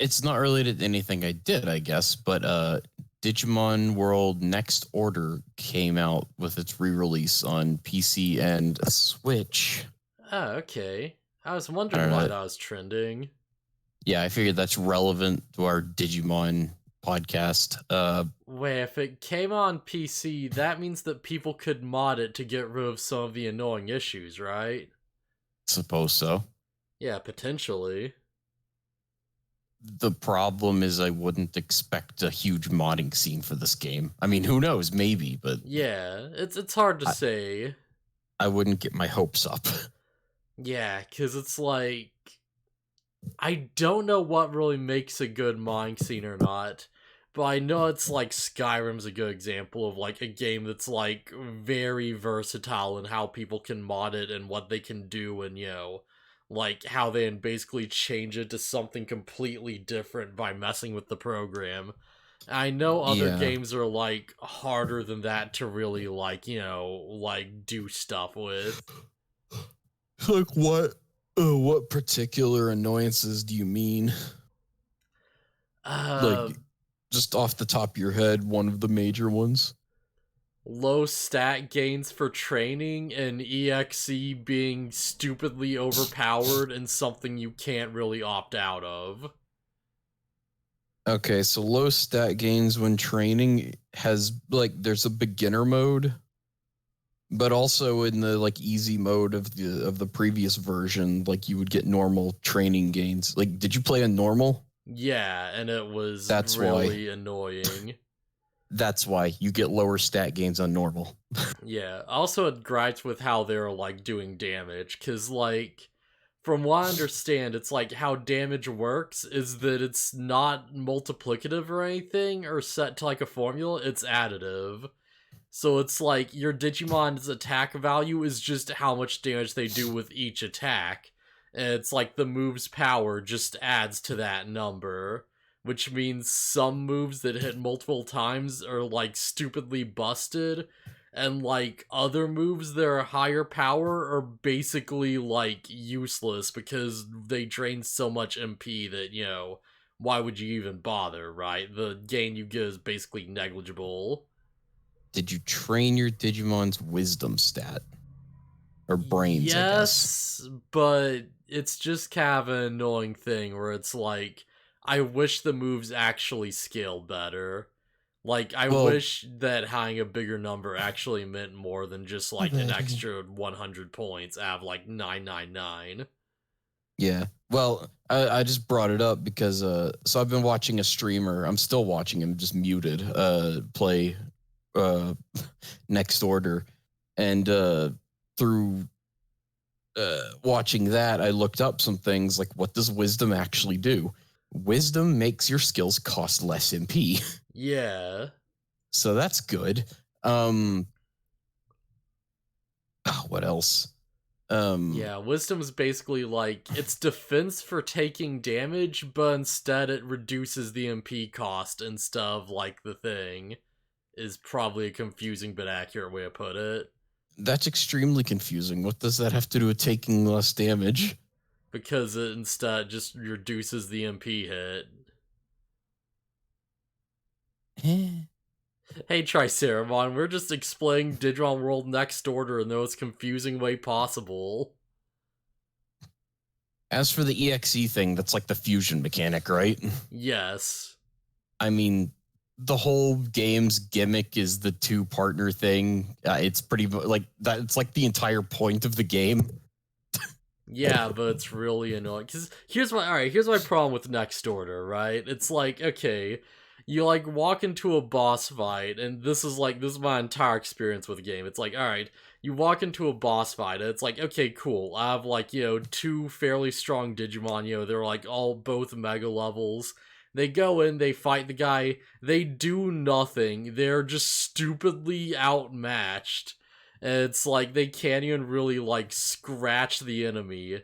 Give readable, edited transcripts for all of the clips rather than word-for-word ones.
It's not related to anything I did, I guess, but Digimon World Next Order came out with its re-release on PC and Switch. Oh, okay. I was I wondering don't why know. that was trending. Yeah, I figured that's relevant to our Digimon podcast. Wait, if it came on PC, that means that people could mod it to get rid of some of the annoying issues, right? Suppose so. Yeah, potentially. The problem is I wouldn't expect a huge modding scene for this game. I mean, who knows? Maybe, but Yeah, it's hard to I, say. I wouldn't get my hopes up. Yeah, because it's like, I don't know what really makes a good modding scene or not. But I know it's like Skyrim's a good example of like a game that's like very versatile in how people can mod it and what they can do, and like how they can basically change it to something completely different by messing with the program. I know other Yeah. games are like harder than that to really like, like do stuff with. Like what? What particular annoyances do you mean? Like Uh just off the top of your head, one of the major ones. Low stat gains for training and EXE being stupidly overpowered and something you can't really opt out of. Okay, so low stat gains when training has like there's a beginner mode, but also in the like easy mode of the previous version, like you would get normal training gains. Like, did you play a normal? Yeah, and it was That's why. really annoying. That's why you get lower stat gains on normal. Yeah, also it gripes with how they're like doing damage, because like from what I understand, it's like how damage works is that it's not multiplicative or anything or set to like a formula, it's additive. So it's like your Digimon's attack value is just how much damage they do with each attack. And it's like the move's power just adds to that number. Which means some moves that hit multiple times are like stupidly busted. And like other moves that are higher power are basically like useless because they drain so much MP that, why would you even bother, right? The gain you get is basically negligible. Did you train your Digimon's wisdom stat? Or brains, I guess. Yes, but it's just kind of an annoying thing where it's like, I wish the moves actually scaled better. Like, I Well, wish that having a bigger number actually meant more than just like an extra 100 points out of like 999. yeah. Well, I just brought it up because so I've been watching a streamer. I'm still watching him, just muted. Play uh Next Order, and through watching that, I looked up some things like what does wisdom actually do? Wisdom makes your skills cost less MP, Yeah. so that's good. Um, what else? Um, Yeah, wisdom's basically like it's defense for taking damage, but instead it reduces the MP cost instead of like the thing. Is probably a confusing but accurate way to put it. that's extremely confusing. What does that have to do with taking less damage? Because it instead just reduces the MP hit. Eh. Hey Triceramon, we're just explaining Digimon World Next Order in the most confusing way possible. As for the EXE thing, that's like the fusion mechanic, right? Yes. I mean, the whole game's gimmick is the two partner thing. It's pretty like that. It's like the entire point of the game. Yeah, but it's really annoying. Cause here's my problem with Next Order, right? It's like, okay, you like walk into a boss fight, and this is my entire experience with the game. It's like, alright, you walk into a boss fight, and it's like, okay, cool. I have like, two fairly strong Digimon, they're like all both mega levels. They go in, they fight the guy, they do nothing. They're just stupidly outmatched. And it's like they can't even really like scratch the enemy.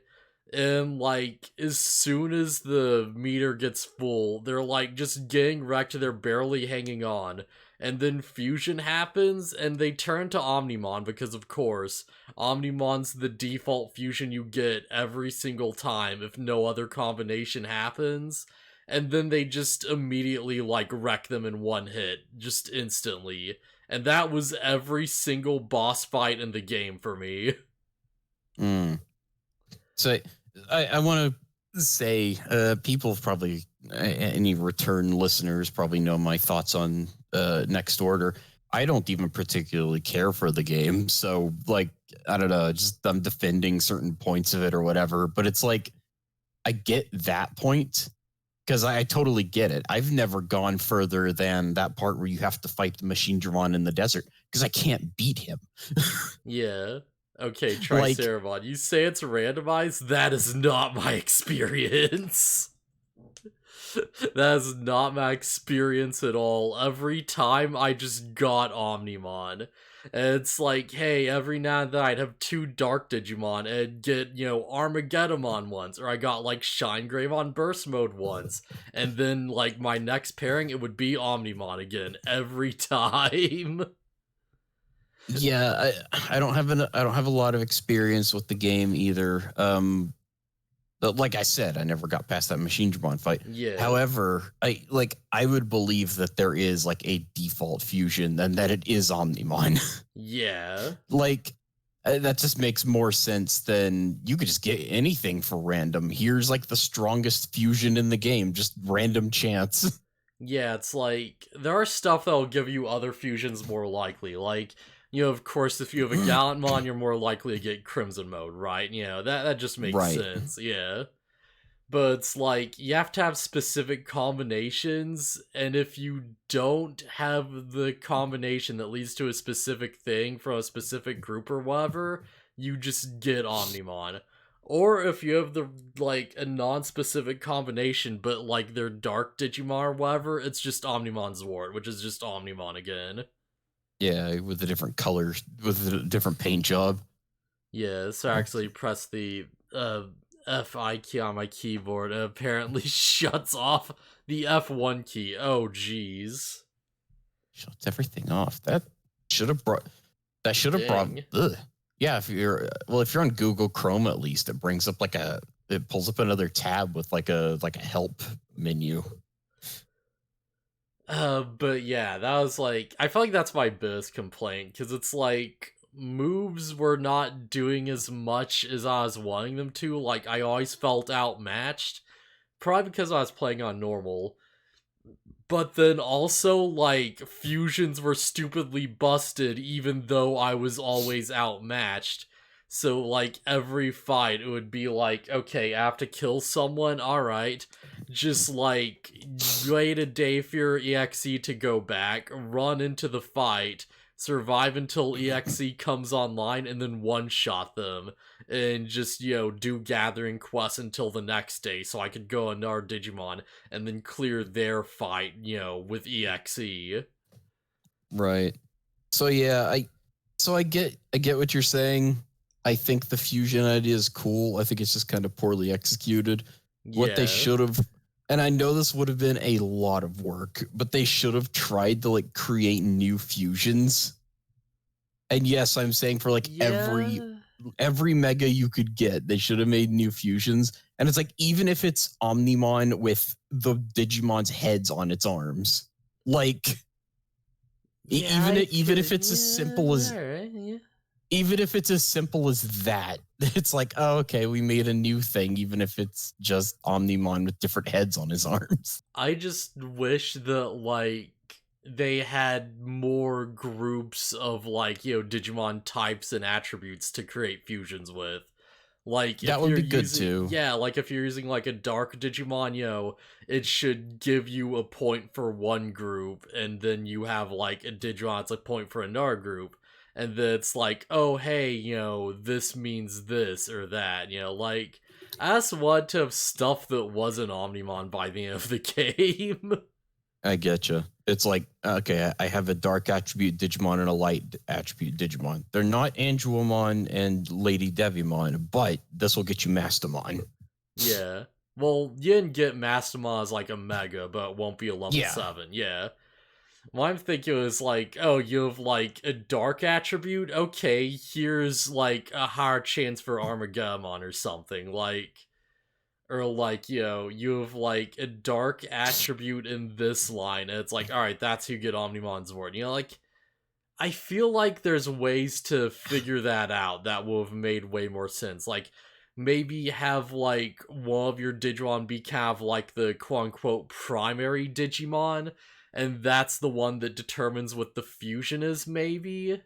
And like as soon as the meter gets full, they're like just getting wrecked, they're barely hanging on. And then fusion happens and they turn to Omnimon because of course, Omnimon's the default fusion you get every single time if no other combination happens. and then they just immediately like wreck them in one hit, just instantly. And that was every single boss fight in the game for me. Mm. So I want to say, people have probably, any return listeners probably know my thoughts on Next Order. I don't even particularly care for the game, so like I don't know, just I'm defending certain points of it or whatever. But it's like I get that point because I totally get it. I've never gone further than that part where you have to fight the Machine Dramon in the desert because I can't beat him. Yeah. Okay, Like, Triceramon, you say it's randomized? That is not my experience. That is not my experience at all. Every time I just got Omnimon. And it's like, hey, every now and then I'd have 2 Dark Digimon and get, Armageddon once, or I got like Shine Greymon Burst Mode once. And then like my next pairing, it would be Omnimon again every time. yeah, I don't have a lot of experience with the game either. But like I said, I never got past that Machine Dramon fight. Yeah. However, I would believe that there is like a default fusion and that it is Omnimon. Yeah. Like that just makes more sense than you could just get anything for random. Here's like the strongest fusion in the game, just random chance. Yeah, it's like, there are stuff that'll give you other fusions more likely. Like, of course, if you have a Gallantmon, you're more likely to get Crimson Mode, right? That just makes Right. sense, yeah. But it's like, you have to have specific combinations, and if you don't have the combination that leads to a specific thing from a specific group or whatever, you just get Omnimon. Or if you have a non-specific combination, but like they're Dark Digimon or whatever, it's just Omnimon Zwart, which is just Omnimon again. Yeah, with a different color, with a different paint job. Yeah, so I actually press the Fi key on my keyboard and apparently shuts off the F1 key. Oh, jeez. Shuts everything off. That should have brought. Ugh. Yeah, if you're on Google Chrome, at least it brings up it pulls up another tab with like a help menu. But yeah, that was like, I feel like that's my biggest complaint, because it's like, moves were not doing as much as I was wanting them to. Like, I always felt outmatched, probably because I was playing on normal. But then also, like, fusions were stupidly busted even though I was always outmatched. So, like, every fight, it would be like, okay, I have to kill someone, alright. Just, like, wait a day for your EXE to go back, run into the fight, survive until EXE comes online, and then one-shot them. And just, do gathering quests until the next day so I could go another Digimon and then clear their fight, with EXE. Right. So yeah, I get what you're saying. I think the fusion idea is cool. I think it's just kind of poorly executed. Yeah. What they should have, and I know this would have been a lot of work, but they should have tried to like create new fusions. And yes, I'm saying for like every mega you could get, they should have made new fusions. And it's like, even if it's Omnimon with the Digimon's heads on its arms, like even if it's as simple as even if it's as simple as that, it's like, oh, okay, we made a new thing, even if it's just Omnimon with different heads on his arms. I just wish that, like, they had more groups of, like, Digimon types and attributes to create fusions with. Like, that would be good too. Yeah, like if you're using like a Dark Digimon, it should give you a point for one group, and then you have like a Digimon that's a point for another group. And then it's like, oh, hey, this means this or that, like, I just want to have stuff that wasn't Omnimon by the end of the game. I get you. It's like, okay, I have a dark attribute Digimon and a light attribute Digimon. They're not Angelomon and Lady Devimon, but this will get you Mastamon. Yeah. Well, you didn't get Mastamon as like a Mega, but it won't be a level 7. Yeah. Well, I'm thinking it was like, oh, you have like a dark attribute? Okay, here's like a higher chance for Armageddon or something. Like, or like, you have like a dark attribute in this line, and it's like, all right, that's who you get Omnimon Zord. Like, I feel like there's ways to figure that out that would have made way more sense. Like, maybe have like one of your Digimon be kind of like the quote unquote primary Digimon, and that's the one that determines what the fusion is, maybe.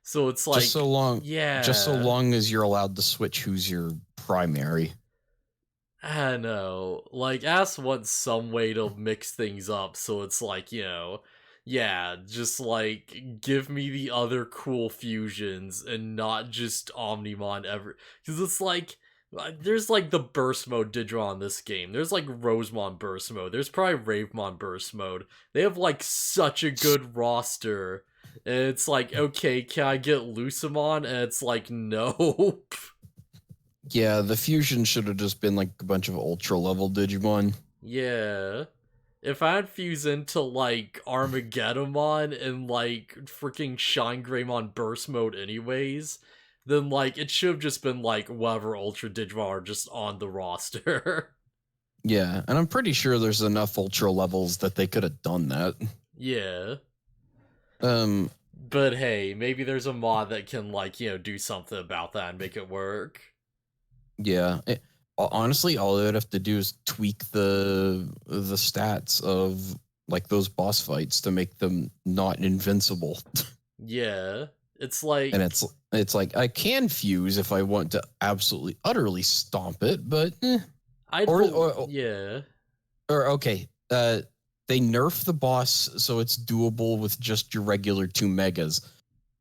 So it's like, just so yeah, long as you're allowed to switch who's your primary. I don't know. Like, Ass wants some way to mix things up, so it's like, yeah, just like give me the other cool fusions and not just Omnimon ever. Because it's like, there's like the burst mode Digimon in this game. There's like Rosemon burst mode. There's probably Ravemon burst mode. They have like such a good roster. And it's like, okay, can I get Lucimon? And it's like, nope. Yeah, the fusion should have just been like a bunch of ultra level Digimon. Yeah. If I'd fuse into like Armageddonmon and like freaking Shine Greymon burst mode anyways, then like it should have just been like whatever Ultra Digimon are just on the roster. Yeah, and I'm pretty sure there's enough ultra levels that they could have done that. Yeah. Um, But hey, maybe there's a mod that can like, do something about that and make it work. yeah. Honestly, all they would have to do is tweak the stats of like those boss fights to make them not invincible. Yeah. It's like, And it's like I can fuse if I want to absolutely utterly stomp it, but yeah. or okay, they nerf the boss so it's doable with just your regular 2 megas,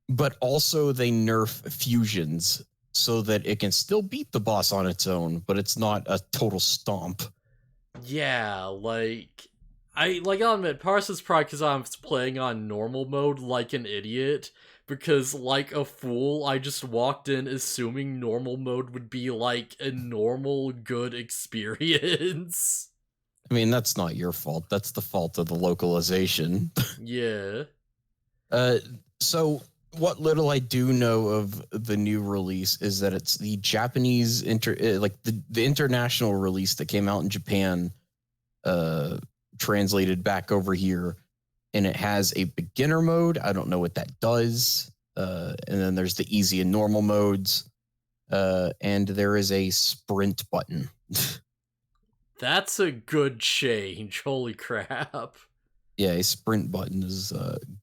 but also they nerf fusions so that it can still beat the boss on its own, but it's not a total stomp. Yeah, like I'll admit, part is probably because I'm playing on normal mode like an idiot. Because like a fool, I just walked in assuming normal mode would be like a normal good experience. I mean, that's not your fault. That's the fault of the localization. Yeah. So what little I do know of the new release is that it's the Japanese the international release that came out in Japan, translated back over here, and it has a beginner mode. I don't know what that does. And then there's the easy and normal modes. And there is a sprint button. That's a good change. Holy crap. Yeah, a sprint button is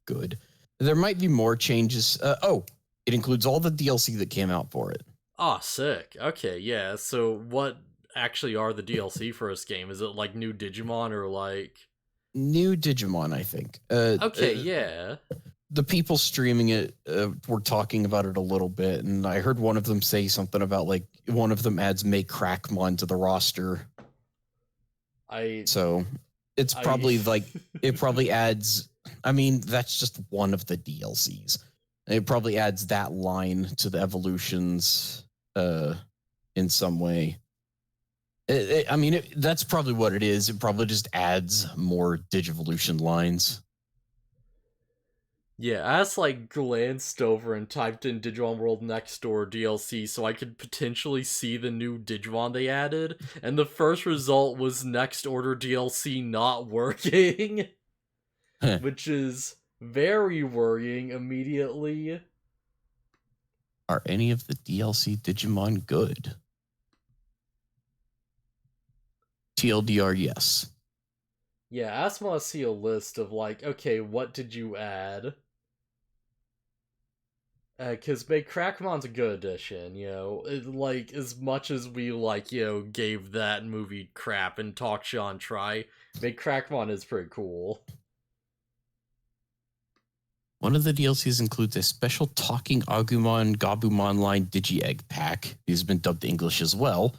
good. There might be more changes. It includes all the DLC that came out for it. Oh, sick. Okay, yeah. So what actually are the DLC for this game? Is it like new Digimon or like New Digimon, I think. Okay, yeah. The people streaming it were talking about it a little bit, and I heard one of them say something about like one of them adds Make Crackmon to the roster. So it's probably like it probably adds. I mean, that's just one of the DLCs. It probably adds that line to the evolutions in some way. That's probably what it is. It probably just adds more Digivolution lines. Yeah, I just like glanced over and typed in Digimon World Next Door DLC so I could potentially see the new Digimon they added, and the first result was Next Order DLC not working, which is very worrying immediately. Are any of the DLC Digimon good? TLDR, yes. Yeah, I just want to see a list of like, okay, what did you add? Because Make Crackmon's a good addition, like, as much as we, like, gave that movie crap and talked Sean Try, Make Crackmon is pretty cool. One of the DLCs includes a special Talking Agumon Gabumon line Digi-Egg pack. These have been dubbed to English as well,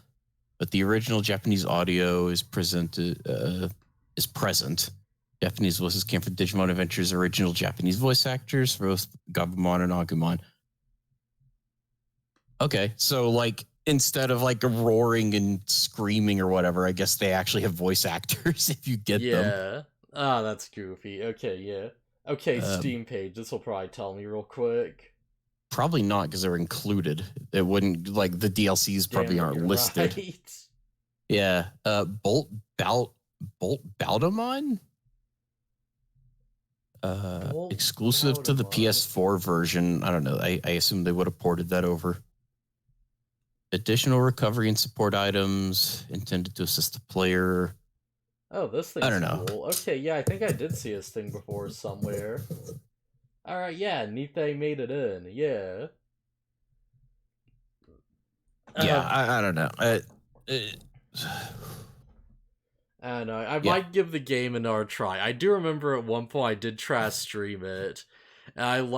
but the original Japanese audio is present. Japanese voices came from Digimon Adventure's original Japanese voice actors for both Gabumon and Agumon. Okay, so like instead of like roaring and screaming or whatever, I guess they actually have voice actors if you get them. Yeah. Ah, that's goofy. Okay, yeah. Okay, Steam page. This will probably tell me real quick. Probably not because they're included. It wouldn't, like, the DLCs probably aren't listed. Right. Yeah. Bolt Baldamon? Bolt Exclusive to the Baldamon. PS4 version. I don't know. I assume they would have ported that over. Additional recovery and support items intended to assist the player. Oh, this I thing's don't know. cool. Okay, yeah, I think I did see this thing before somewhere. Alright, yeah, neat they made it in. Yeah. Yeah, Uh, I don't know. I don't know. I Yeah. might give the game another try. I do remember at one point I did try to stream it. And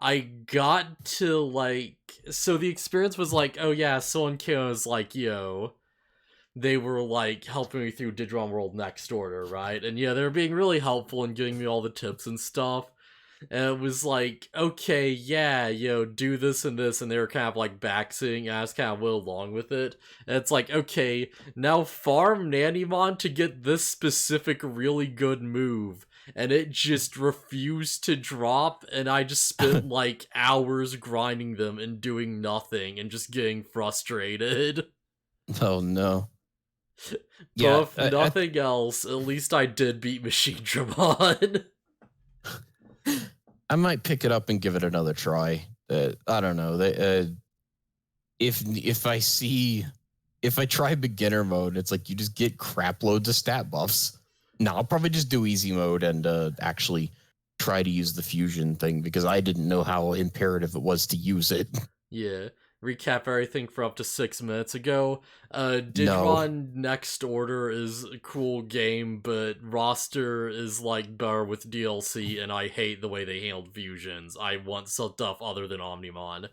I got to so the experience was like, oh yeah, someone came and was like, yo, they were like helping me through Digimon World Next Order, right? And yeah, they were being really helpful and giving me all the tips and stuff. And it was like, okay, yeah, do this and this, and they were kind of like backseeing, and I was kind of went along with it. And it's like, okay, now farm Nannymon to get this specific really good move. And it just refused to drop, and I just spent like hours grinding them and doing nothing and just getting frustrated. Oh no. But Yeah. if nothing else, at least I did beat Machine Dramon. I might pick it up and give it another try. I don't know. If I try beginner mode, it's like you just get crap loads of stat buffs. No, I'll probably just do easy mode and actually try to use the fusion thing because I didn't know how imperative it was to use it. Yeah. Recap everything for up to 6 minutes ago. No. Digimon Next Order is a cool game, but roster is like better with DLC, and I hate the way they handled fusions. I want stuff other than Omnimon.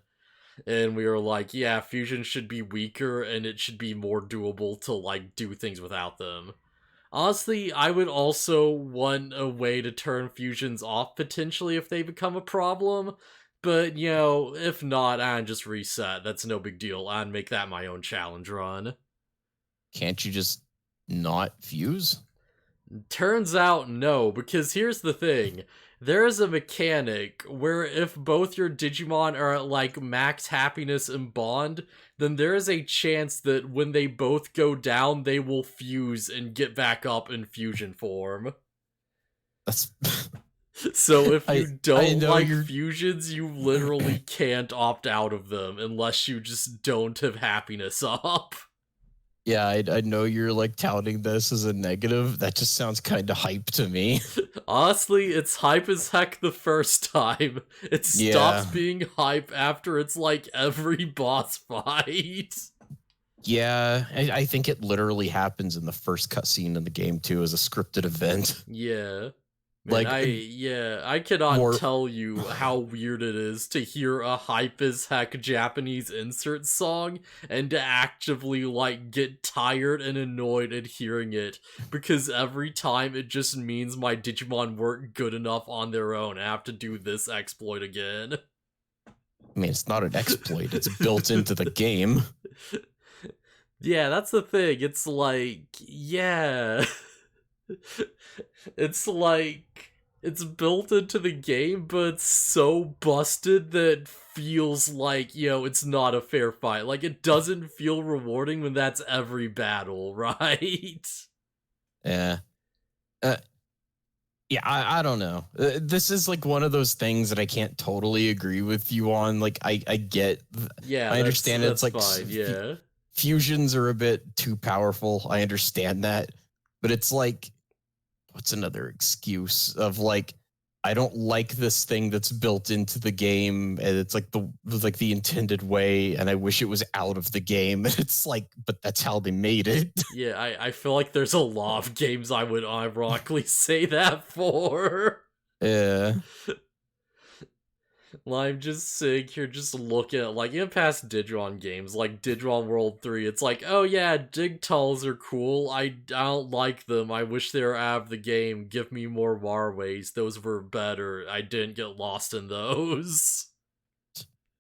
And we were like, yeah, fusion should be weaker and it should be more doable to like do things without them. Honestly, I would also want a way to turn fusions off potentially if they become a problem. But, if not, I'd just reset. That's no big deal. I'd make that my own challenge run. Can't you just not fuse? Turns out, no, because here's the thing. There is a mechanic where if both your Digimon are at like max happiness and bond, then there is a chance that when they both go down, they will fuse and get back up in fusion form. That's So if you I don't know like you're fusions, you literally can't opt out of them unless you just don't have happiness up. Yeah, I know you're like touting this as a negative. That just sounds kind of hype to me. Honestly, it's hype as heck the first time. It stops Yeah. being hype after it's like every boss fight. Yeah, I think it literally happens in the first cutscene in the game too, as a scripted event. Yeah. Man, Like I cannot more, tell you how weird it is to hear a hype as heck Japanese insert song and to actively like get tired and annoyed at hearing it because every time it just means my Digimon weren't good enough on their own. I have to do this exploit again. I mean, it's not an exploit; it's built into the game. Yeah, that's the thing. It's like, yeah. It's like it's built into the game, but it's so busted that it feels like, it's not a fair fight. Like it doesn't feel rewarding when that's every battle, right? Yeah, uh, yeah. I don't know. This is like one of those things that I can't totally agree with you on. Like I get, Yeah, I understand that's it's like fine, yeah. fusions are a bit too powerful. I understand that, but it's like what's another excuse of like I don't like this thing that's built into the game and it's like the intended way and I wish it was out of the game and it's like but that's how they made it. Yeah, I feel like there's a lot of games I would ironically say that for. Yeah. Like, I'm just sitting here just looking at, like, even past Digimon games, like Digimon World 3, it's like, oh yeah, dig tunnels are cool, I don't like them, I wish they were out of the game, give me more Warways, those were better, I didn't get lost in those.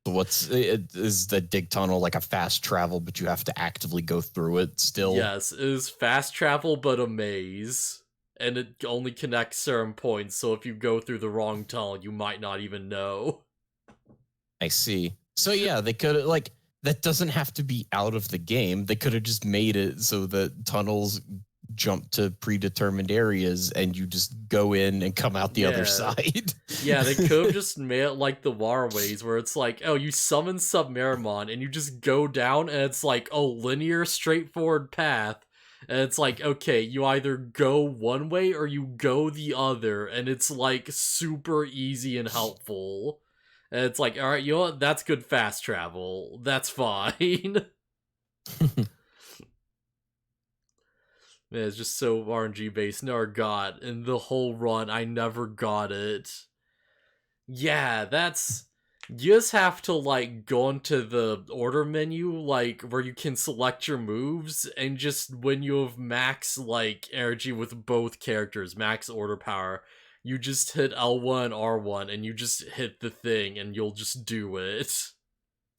Is the dig tunnel like a fast travel but you have to actively go through it still? Yes, it is fast travel but a maze. And it only connects certain points, so if you go through the wrong tunnel, you might not even know. I see. So yeah, they could like that doesn't have to be out of the game. They could have just made it so that tunnels jump to predetermined areas and you just go in and come out the other Yeah. side. Yeah, they could have just made it like the Waterways, where it's like, oh, you summon Submeramon and you just go down, and it's like a linear, straightforward path. And it's like, okay, you either go one way or you go the other, and it's like super easy and helpful. And it's like, all right, you know what? That's good fast travel. That's fine. Man, it's just so RNG based. Never got in the whole run. I never got it. Yeah, that's. You just have to, like, go into the order menu, like, where you can select your moves, and just when you have max, like, energy with both characters, max order power, you just hit L1 and R1, and you just hit the thing, and you'll just do it.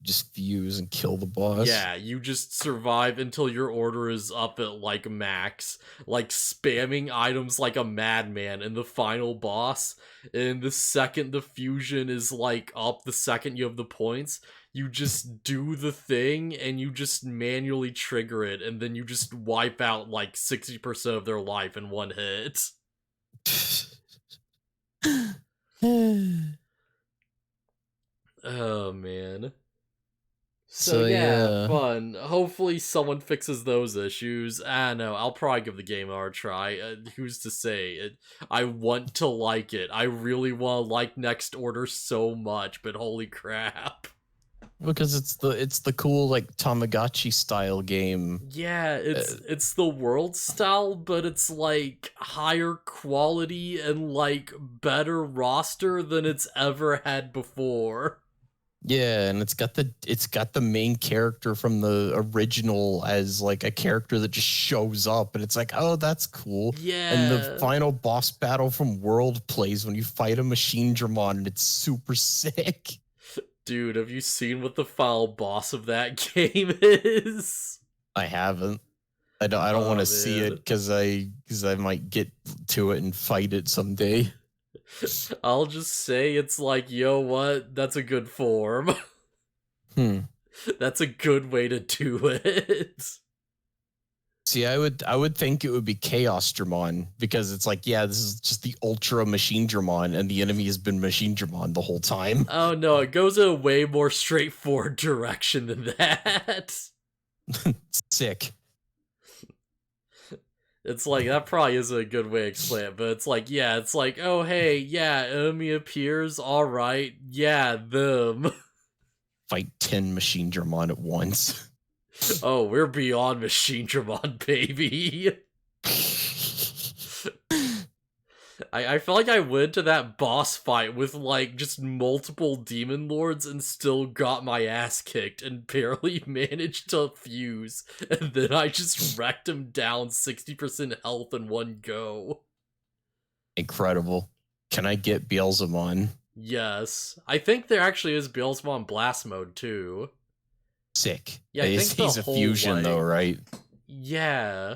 Just fuse and kill the boss. Yeah, you just survive until your order is up at, like, max, like, spamming items like a madman in the final boss. And the second the fusion is, like, up, the second you have the points, you just do the thing and you just manually trigger it, and then you just wipe out, like, 60% of their life in one hit. Oh, man. So yeah, fun. Hopefully someone fixes those issues. I don't know. I'll probably give the game a try. Who's to say? I want to like it. I really want to like Next Order so much, but holy crap. Because it's the cool like Tamagotchi style game. Yeah, it's the world style, but it's like higher quality and like better roster than it's ever had before. Yeah, and it's got the main character from the original as like a character that just shows up, and it's like, oh, that's cool. Yeah. And the final boss battle from World plays when you fight a Machinedramon, and it's super sick. Dude, have you seen what the final boss of that game is? I haven't. I don't want to see it because I might get to it and fight it someday. I'll just say it's like, yo, what? That's a good form. That's a good way to do it. See, I would think it would be Chaos Dramon, because it's like, yeah, this is just the Ultra Machinedramon, and the enemy has been Machinedramon the whole time. Oh no, it goes in a way more straightforward direction than that. Sick. It's like, that probably isn't a good way to explain it, but it's like, yeah, it's like, oh hey, yeah, enemy appears, alright, yeah, them. Fight 10 Machinedramon at once. Oh, we're beyond Machinedramon, baby. I feel like I went to that boss fight with, like, just multiple demon lords and still got my ass kicked and barely managed to fuse. And then I just wrecked him down 60% health in one go. Incredible. Can I get Beelzemon? Yes. I think there actually is Beelzemon Blast Mode, too. Sick. Yeah, I think he's a fusion, like, though, right? Yeah.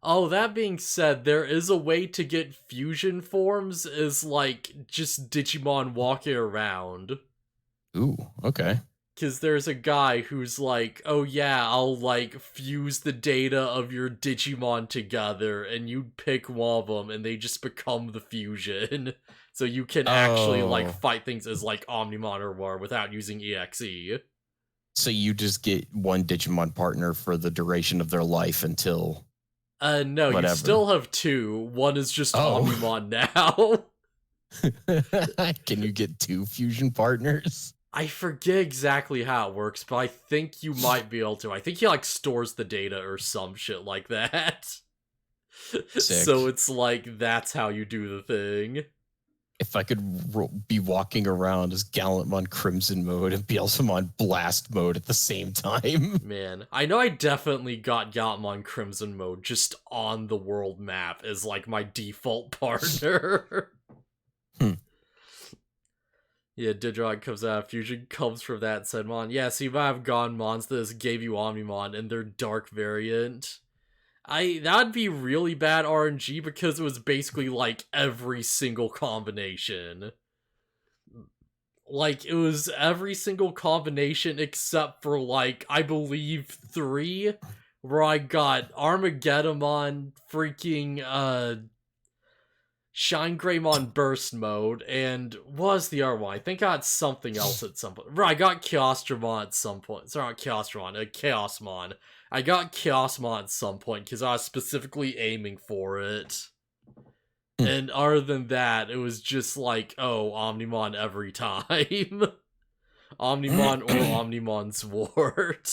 Oh, that being said, there is a way to get fusion forms is like just Digimon walking around. Ooh, okay. Because there's a guy who's like, oh yeah, I'll like fuse the data of your Digimon together, and you pick one of them and they just become the fusion. So you can actually like fight things as like Omnimon or War without using EXE. So you just get one Digimon partner for the duration of their life until... No, whatever. You still have two. One is just Omnimon now. Can you get two fusion partners? I forget exactly how it works, but I think you might be able to. I think he, like, stores the data or some shit like that. Sick. So it's like, that's how you do the thing. If I could be walking around as Gallantmon Crimson mode and Beelzemon Blast mode at the same time. Man, I know I definitely got Gallantmon Crimson mode just on the world map as, like, my default partner. Yeah, Digimon comes out of Fusion, comes from that said Mon. Yeah, so you might have gone Mons that gave you Omnimon in their dark variant. That'd be really bad RNG because it was basically like every single combination. like, it was every single combination except for, like, I believe 3, where I got Armageddon, freaking, Shine Greymon Burst Mode, and what was the other one? I think I got something else at some point. Right, I got Chaosdramon at some point. Sorry, not Chaosdramon, Chaosmon. I got Chaosmon at some point, because I was specifically aiming for it. And other than that, it was just like, oh, Omnimon every time. Omnimon or Omnimon Sword.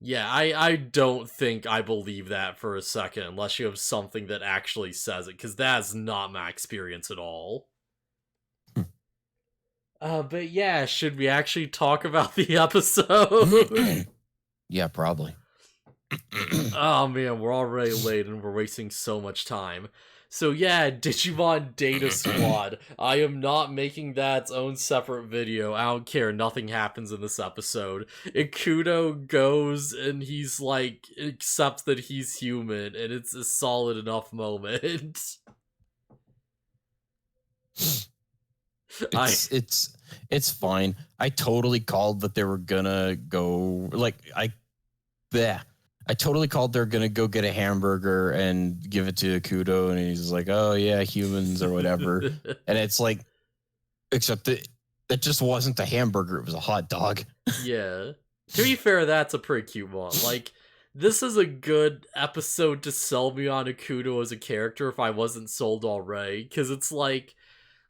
Yeah, I don't think I believe that for a second, unless you have something that actually says it, because that's not my experience at all. But yeah, should we actually talk about the episode? Yeah, probably. Oh man, we're already late and we're wasting so much time. So yeah, Digimon Data Squad. I am not making that its own separate video. I don't care, nothing happens in this episode. Ikuto goes and he's like, accepts that he's human, and it's a solid enough moment. It's fine. I totally called that they were gonna go I totally called they're gonna go get a hamburger and give it to Akudo, and he's like, "Oh yeah, humans or whatever." And it's like, except that it just wasn't a hamburger; it was a hot dog. Yeah. To be fair, that's a pretty cute one. Like, this is a good episode to sell me on Akudo as a character if I wasn't sold already, because it's like,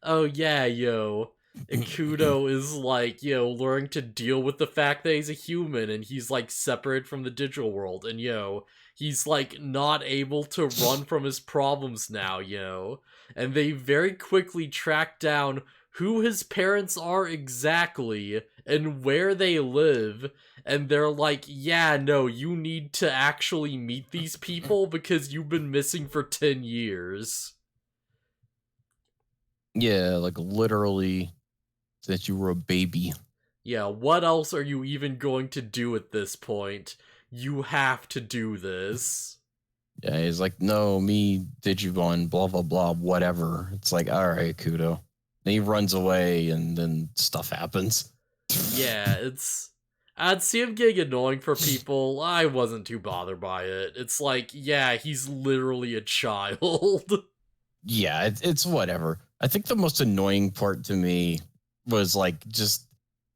oh yeah, yo, Ikuto is like, learning to deal with the fact that he's a human and he's like separated from the digital world, and he's like not able to run from his problems now, and they very quickly track down who his parents are exactly and where they live, and they're like, yeah, no, you need to actually meet these people because you've been missing for 10 years. Yeah, like literally since you were a baby. Yeah, what else are you even going to do at this point? You have to do this. Yeah, he's like, no, me, Digimon, blah, blah, blah, whatever. It's like, all right, Kudo. Then he runs away and then stuff happens. Yeah, I'd see him getting annoying for people. I wasn't too bothered by it. It's like, yeah, he's literally a child. Yeah, it's whatever. I think the most annoying part to me was like just,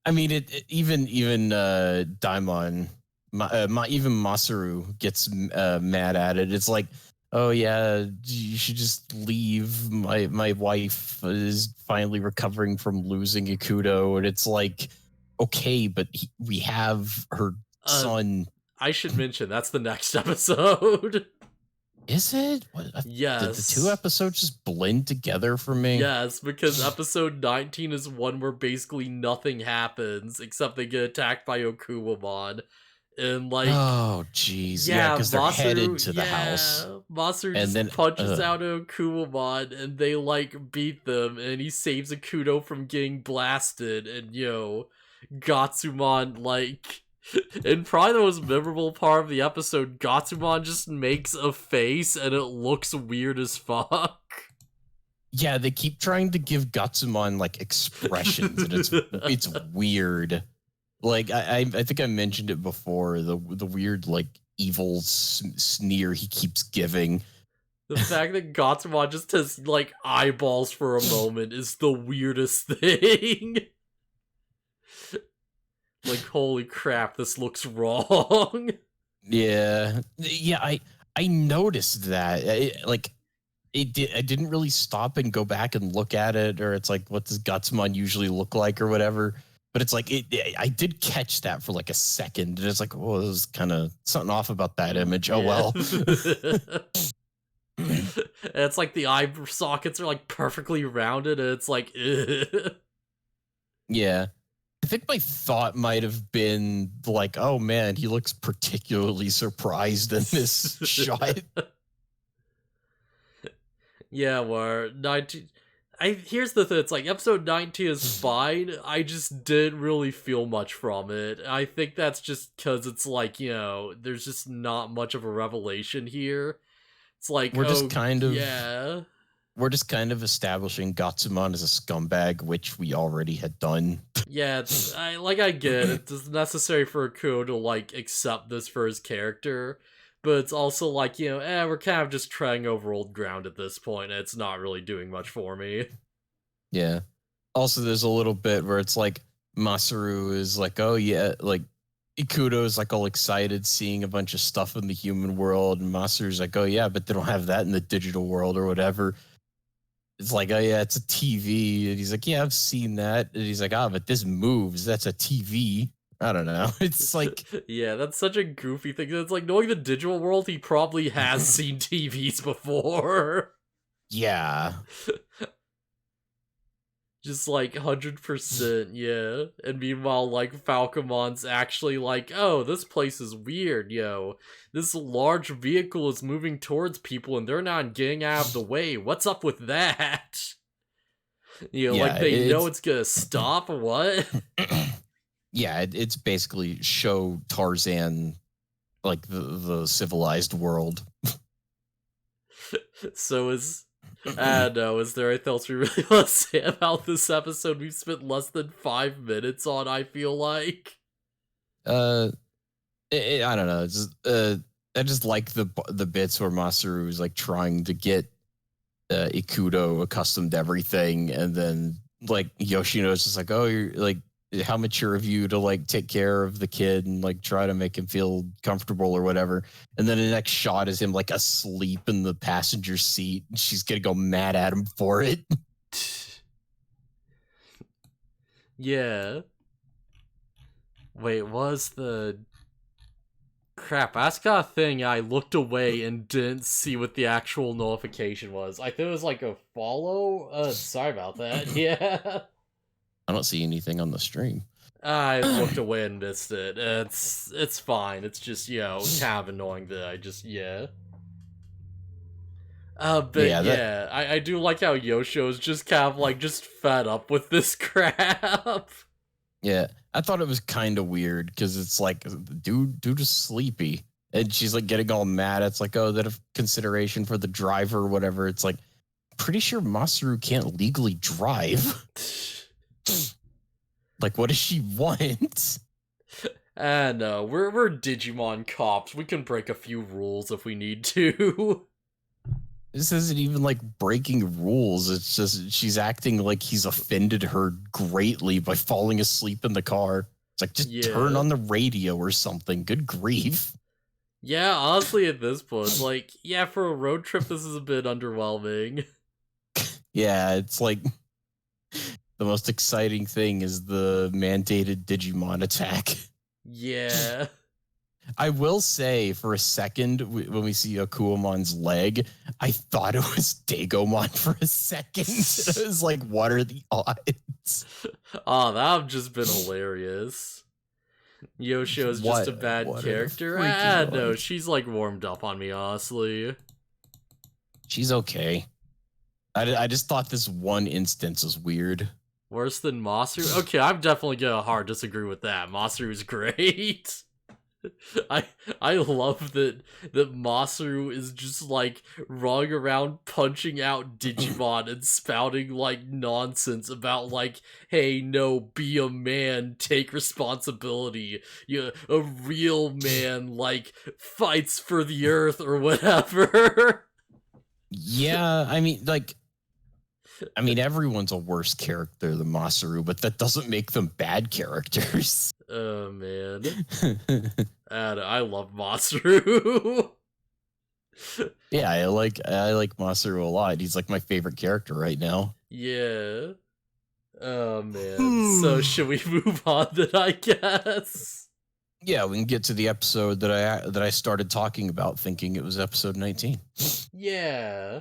I mean, even Daimon, even Masaru gets mad at it. It's like, oh yeah, you should just leave. My wife is finally recovering from losing Ikuto, and it's like, okay, but we have her son. I should mention that's the next episode. Is it? What, yes. Did the 2 episodes just blend together for me? Yes, because episode 19 is one where basically nothing happens except they get attacked by Okuwamon. And like, oh jeez, yeah, because they're headed to the house. Masaru and just punches out Okuwamon and they like beat them, and he saves Akudo from getting blasted, and Gatsumon like. And probably the most memorable part of the episode, Gatsumon just makes a face and it looks weird as fuck. Yeah, they keep trying to give Gatsumon like expressions, and it's weird. Like I think I mentioned it before, the weird like evil sneer he keeps giving. The fact that Gatsumon just has like eyeballs for a moment is the weirdest thing. Like, holy crap, this looks wrong. Yeah, I noticed that. I didn't really stop and go back and look at it, or it's like, what does Gatsumon usually look like, or whatever. But it's like I did catch that for like a second, and it's like, oh, there's kind of something off about that image. Oh well. And it's like the eye sockets are like perfectly rounded, and it's like, yeah. I think my thought might have been like, oh man, he looks particularly surprised in this shot. Yeah, where 19... here's the thing, it's like, episode 19 is fine, I just didn't really feel much from it. I think that's just because it's like, there's just not much of a revelation here. It's like, we're just kind of... Yeah. we're just kind of establishing Gatsumon as a scumbag, which we already had done. Yeah, I get it. It's necessary for Akuo to like accept this for his character, but it's also like, we're kind of just treading over old ground at this point, and it's not really doing much for me. Yeah. Also, there's a little bit where it's like Masaru is like, oh yeah, like Ikuto is like all excited seeing a bunch of stuff in the human world, and Masaru's like, oh yeah, but they don't have that in the digital world or whatever. It's like, oh yeah, it's a TV. And he's like, yeah, I've seen that. And he's like, but this moves. That's a TV. I don't know. It's like, yeah, that's such a goofy thing. It's like, knowing the digital world, he probably has seen TVs before. yeah. Just like 100%, yeah. And meanwhile, like, Falcomon's actually like, oh, this place is weird, yo. This large vehicle is moving towards people and they're not getting out of the way. What's up with that? Like they know it's gonna stop? What? Yeah, it's basically show Tarzan like the civilized world. So is there anything else we really want to say about this episode? We've spent less than 5 minutes on, I feel like. I don't know. It's just, I just like the bits where Masaru is like trying to get Ikuto accustomed to everything, and then like Yoshino's just like, oh, you're like, how mature of you to like take care of the kid and like try to make him feel comfortable or whatever. And then the next shot is him like asleep in the passenger seat, and she's gonna go mad at him for it. Yeah. Wait, was the crap? I just got a thing. I looked away and didn't see what the actual notification was. I think it was like a follow. Sorry about that. Yeah. I don't see anything on the stream. I looked away and missed it. It's fine. It's just, kind of annoying that I just, but I do like how Yosho's just kind of like just fed up with this crap. Yeah, I thought it was kind of weird because it's like, dude is sleepy. And she's like getting all mad. It's like, oh, that of consideration for the driver or whatever. It's like, pretty sure Masaru can't legally drive. Like, what does she want? And we're Digimon cops. We can break a few rules if we need to. This isn't even like breaking rules. It's just she's acting like he's offended her greatly by falling asleep in the car. It's like, just turn on the radio or something. Good grief. Yeah, honestly, at this point, it's like, for a road trip, this is a bit underwhelming. Yeah, it's like the most exciting thing is the mandated Digimon attack. Yeah. I will say, for a second, when we see Akuamon's leg, I thought it was Dagomon for a second. It was like, what are the odds? Oh, that would have just been hilarious. Yoshio's just a bad character. No, she's like warmed up on me, honestly. She's okay. I just thought this one instance was weird. Worse than Masaru? Okay, I'm definitely gonna hard disagree with that. Masaru's great. I love that Masaru is just like running around punching out Digimon and spouting like nonsense about like, hey, no, be a man, take responsibility. A real man like fights for the earth or whatever. Yeah, I mean, everyone's a worse character than Masaru, but that doesn't make them bad characters. Oh, man. And I love Masaru. Yeah, I like Masaru a lot. He's like my favorite character right now. Yeah. Oh, man. So should we move on then, I guess? Yeah, we can get to the episode that I started talking about thinking it was episode 19. Yeah.